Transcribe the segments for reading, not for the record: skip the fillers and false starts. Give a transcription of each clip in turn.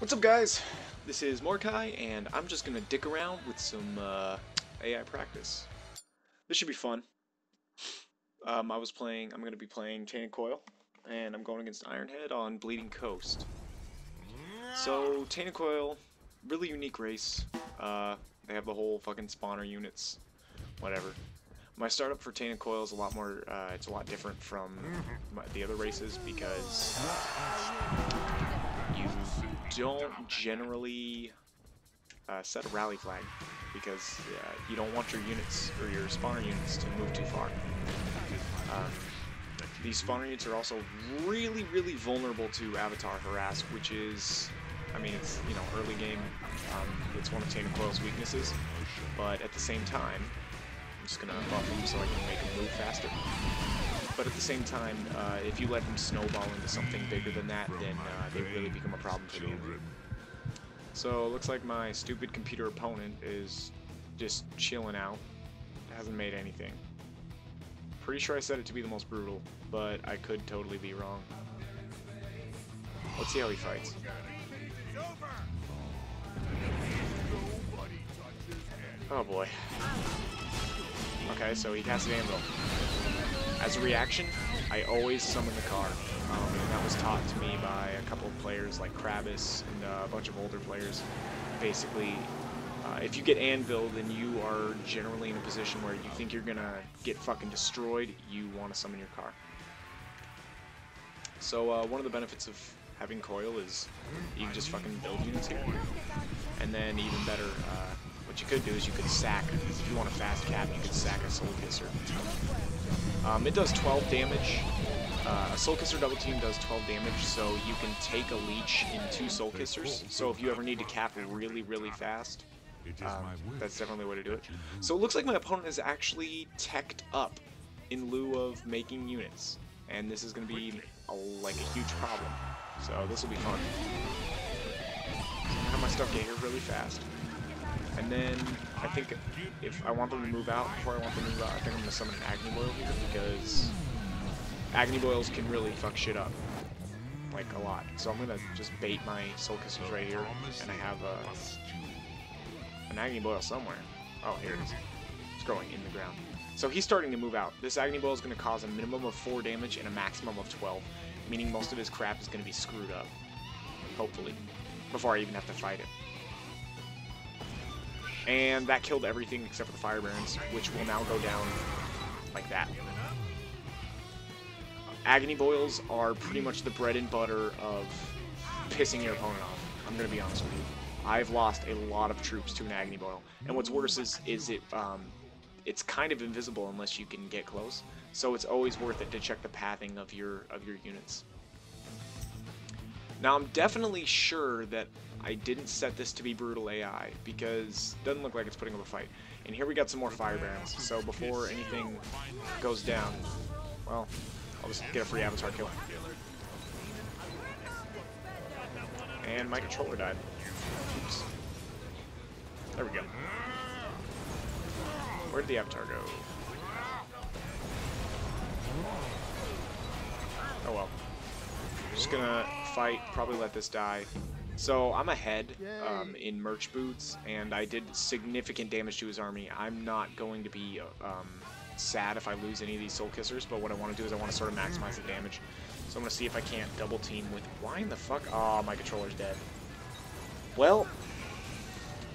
What's up, guys? This is Mordecai, and I'm just gonna dick around with some AI practice. This should be fun. I'm gonna be playing Tainted Coil, and I'm going against Ironhead on Bleeding Coast. So, Tainted Coil, really unique race. They have the whole fucking spawner units, whatever. My startup for Tainted Coil is a lot more, it's a lot different from the other races because you don't generally set a rally flag because you don't want your units or your spawner units to move too far. These spawner units are also really vulnerable to avatar harass, which is, I mean, it's, you know, early game. It's one of Tainted Coil's weaknesses, but at the same time, I'm just gonna buff him so I can make him move faster. But at the same time, if you let him snowball into something bigger than that, then they really become a problem for you. So it looks like my stupid computer opponent is just chilling out. Hasn't made anything. Pretty sure I set it to be the most brutal, but I could totally be wrong. Let's see how he fights. Oh boy. Okay, so he casts an anvil. As a reaction, I always summon the car. And that was taught to me by a couple of players like Kravis and a bunch of older players. Basically, if you get anviled and you are generally in a position where you think you're gonna get fucking destroyed, you want to summon your car. So one of the benefits of having coil is you can just fucking build units here. And then even better, what you could do is you could sack, if you want a fast cap, you could sack a Soul Kisser. It does 12 damage. A Soul Kisser double team does 12 damage, so you can take a leech in 2 Soul Kissers. So if you ever need to cap really fast, that's definitely the way to do it. So it looks like my opponent is actually teched up in lieu of making units, and this is going to be like a huge problem. So this will be fun. I'm gonna have my stuff get here really fast. And then, I think if I want them to move out, before I want them to move out, I think I'm going to summon an Agni Boil here, because Agni Boils can really fuck shit up. Like, a lot. So I'm going to just bait my Soul Kissers right here, and I have an Agni Boil somewhere. Oh, here it is. It's growing in the ground. So he's starting to move out. This Agni Boil is going to cause a minimum of 4 damage and a maximum of 12, meaning most of his crap is going to be screwed up. Hopefully. Before I even have to fight it. And that killed everything except for the Fire Barons, which will now go down like that. Agni Boils are pretty much the bread and butter of pissing your opponent off. I'm going to be honest with you. I've lost a lot of troops to an Agni Boil. And what's worse is it's kind of invisible unless you can get close. So it's always worth it to check the pathing of your units. Now I'm definitely sure that I didn't set this to be brutal AI, because it doesn't look like it's putting up a fight. And here we got some more Fire Barons, so before anything goes down, well, I'll just get a free avatar kill. And my controller died. Oops. There we go. Where did the avatar go? Oh well. Just gonna fight, probably let this die. So I'm ahead in merch boots, and I did significant damage to his army. I'm not going to be sad if I lose any of these Soul Kissers, but what I want to do is I want to sort of maximize the damage. So I'm going to see if I can't double team with... Why in the fuck? Oh, my controller's dead. Well,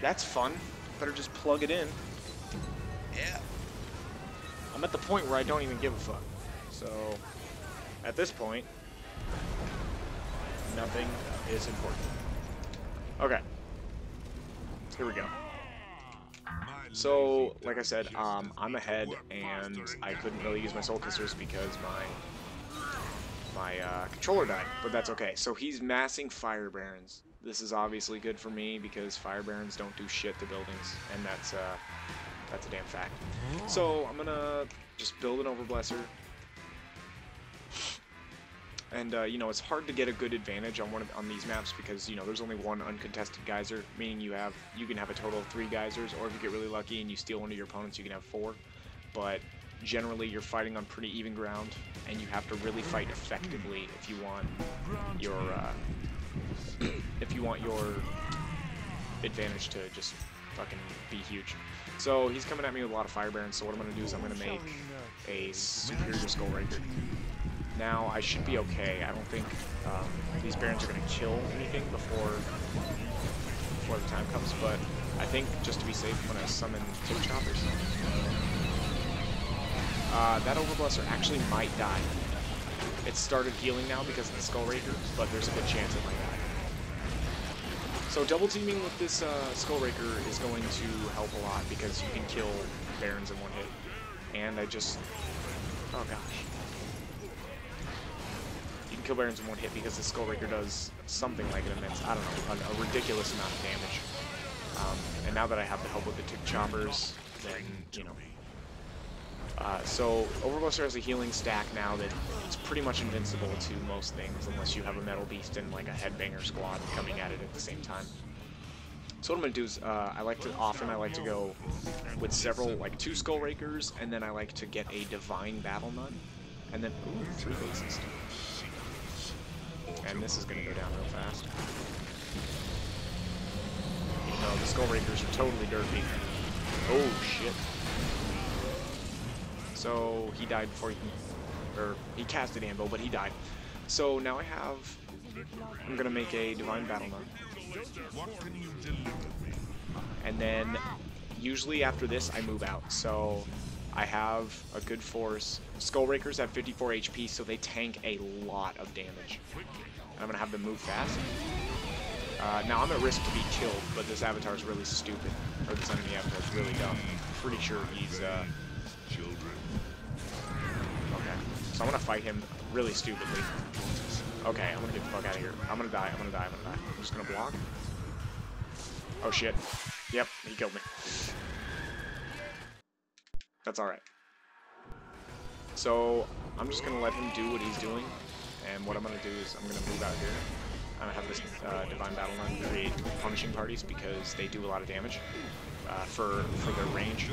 that's fun. Better just plug it in. Yeah. I'm at the point where I don't even give a fuck. So, at this point, nothing is important. Okay. Here we go. So, like I said, I'm ahead, and I couldn't really use my Soul Kissers because my controller died, but that's okay. So he's massing Fire Barons. This is obviously good for me because Fire Barons don't do shit to buildings, and that's a damn fact. So I'm gonna just build an Overblesser. And, you know, it's hard to get a good advantage on these maps because, you know, there's only one uncontested geyser, meaning you can have a total of 3 geysers, or if you get really lucky and you steal one of your opponents, you can have 4. But generally, you're fighting on pretty even ground, and you have to really fight effectively if you want your if you want your advantage to just fucking be huge. So he's coming at me with a lot of Fire Barons, so what I'm going to do is I'm going to make a Superior Skull Raker. Now, I should be okay. I don't think these Barons are going to kill anything before the time comes, but I think just to be safe, I'm going to summon Tick Choppers. That Overblesser actually might die. It started healing now because of the Skull Raker, but there's a good chance it might die. So double teaming with this Skull Raker is going to help a lot because you can kill Barons in one hit. And I just... oh gosh. You can kill Barons in one hit because the Skull Raker does something like an immense, I don't know, a ridiculous amount of damage. And now that I have the help with the Tick Choppers, then, you know. So Overblesser has a healing stack now that it's pretty much invincible to most things unless you have a Metal Beast and like a Headbanger squad coming at it at the same time. So what I'm going to do is I like to go with several, like 2 Skull Rakers, and then I like to get a Divine Battle Nun, and then, ooh, 3 bases. And this is going to go down real fast. You know, the Skull Rakers are totally derpy. Oh, shit. So he died before he can, or he casted Anvil, but he died. So now I'm gonna make a Divine Battle Nun. And then, usually after this, I move out. So I have a good force. Skull Rakers have 54 HP, so they tank a lot of damage. And I'm gonna have them move fast. Now I'm at risk to be killed, but this avatar is really stupid. Or this enemy avatar is really dumb. Pretty sure he's, okay, so I'm gonna fight him really stupidly. Okay, I'm gonna get the fuck out of here. I'm gonna die. I'm just gonna block. Oh shit. Yep, he killed me. That's alright. So, I'm just gonna let him do what he's doing. And what I'm gonna do is I'm gonna move out here. I'm gonna have this Divine Battle Nun create punishing parties because they do a lot of damage for their range.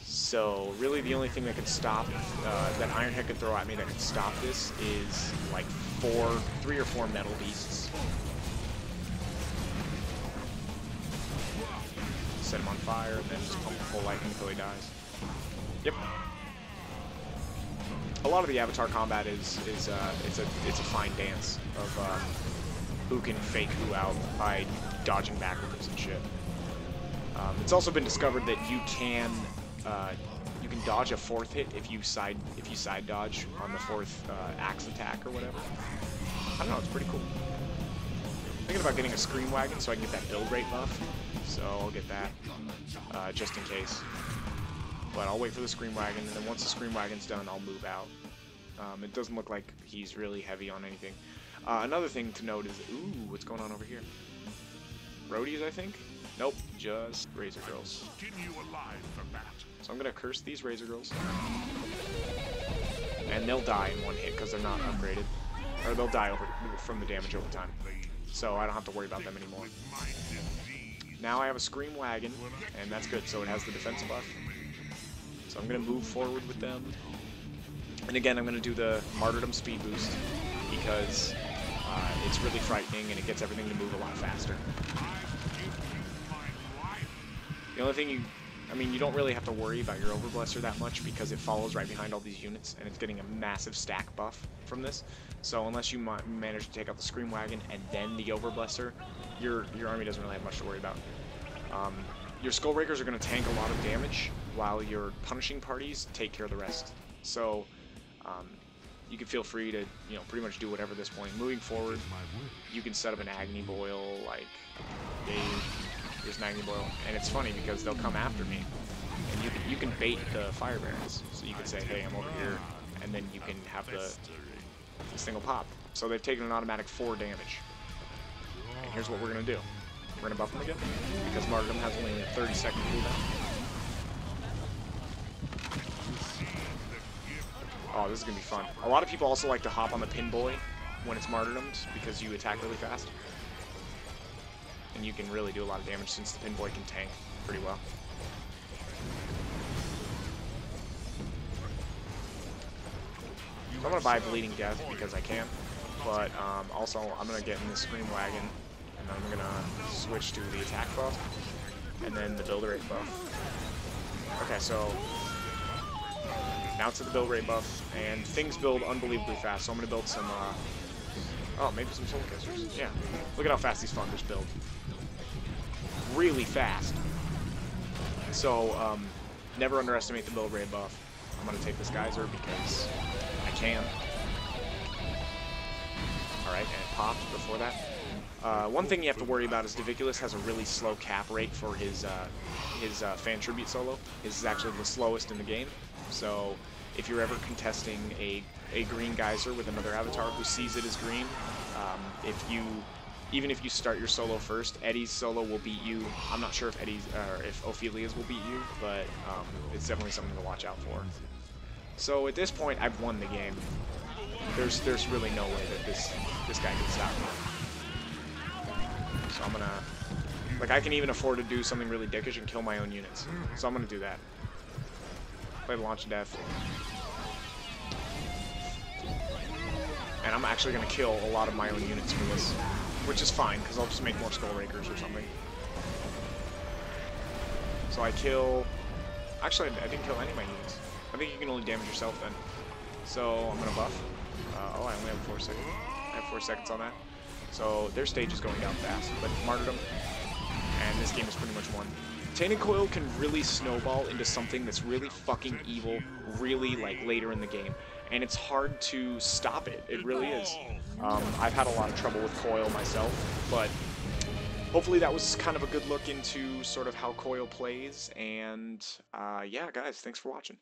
So really the only thing that could stop, that Ironhead could throw at me that could stop this is like 3 or 4 Metal Beasts. Set him on fire and then just pump full lightning until he dies. Yep. A lot of the Avatar combat it's a fine dance of who can fake who out by dodging backwards and shit. It's also been discovered that you can dodge a 4th hit if you side dodge on the 4th axe attack or whatever. I don't know, it's pretty cool. I'm thinking about getting a Scream Wagon so I can get that build rate buff. So I'll get that just in case. But I'll wait for the Scream Wagon, and then once the Scream Wagon's done, I'll move out. It doesn't look like he's really heavy on anything. Another thing to note is, ooh, what's going on over here? Roadies, I think? Nope, just Razor Girls. So I'm gonna curse these Razor Girls. And they'll die in one hit because they're not upgraded. Or they'll die from the damage over time. So I don't have to worry about them anymore. Now I have a Scream Wagon, and that's good, so it has the defense buff. So I'm gonna move forward with them. And again, I'm gonna do the Martyrdom speed boost because it's really frightening and it gets everything to move a lot faster. The only thing you don't really have to worry about your Overblesser that much because it follows right behind all these units and it's getting a massive stack buff from this. So unless you manage to take out the Scream Wagon and then the Overblesser, your army doesn't really have much to worry about. Your Skull Rakers are going to tank a lot of damage while your punishing parties take care of the rest. So you can feel free to pretty much do whatever at this point. Moving forward, you can set up an Agni Boil, like there's an Agni Boil, and it's funny because they'll come after me, and you can bait the Fire Barons. So you can say, hey, I'm over here, and then you can have this thing will pop. So they've taken an automatic 4 damage. And here's what we're gonna do. We're gonna buff them again because Martyrdom has only a 30-second cooldown. Oh, this is gonna be fun. A lot of people also like to hop on the Pinboy when it's Martyrdomed because you attack really fast. And you can really do a lot of damage since the Pinboy can tank pretty well. So I'm gonna buy Bleeding Death because I can. but also I'm going to get in the Scream Wagon, and I'm going to switch to the attack buff, and then the build rate buff. Okay, so now to the build rate buff, and things build unbelievably fast, so I'm going to build some, oh, maybe some Soul Kissers. Yeah, look at how fast these fuckers build. Really fast. So, never underestimate the build rate buff. I'm going to take this geyser because I can. Alright, and it popped before that. One thing you have to worry about is Diviculus has a really slow cap rate for his fan tribute solo. His is actually the slowest in the game. So if you're ever contesting a green geyser with another avatar who sees it as green, even if you start your solo first, Eddie's solo will beat you. I'm not sure if if Ophelia's will beat you, but it's definitely something to watch out for. So at this point, I've won the game. There's really no way that this guy can stop me. So I'm gonna, like, I can even afford to do something really dickish and kill my own units. So I'm gonna do that. Play the Launch of Death. And I'm actually gonna kill a lot of my own units for this, which is fine, because I'll just make more Skull Rakers or something. So I kill... Actually, I didn't kill any of my units. I think you can only damage yourself then. So I'm gonna buff. Oh, I only have 4 seconds. I have 4 seconds on that. So their stage is going down fast, but Martyrdom, and this game is pretty much won. Tainted Coil can really snowball into something that's really fucking evil, really, like, later in the game. And it's hard to stop it. It really is. I've had a lot of trouble with Coil myself, but hopefully that was kind of a good look into sort of how Coil plays. And, yeah, guys, thanks for watching.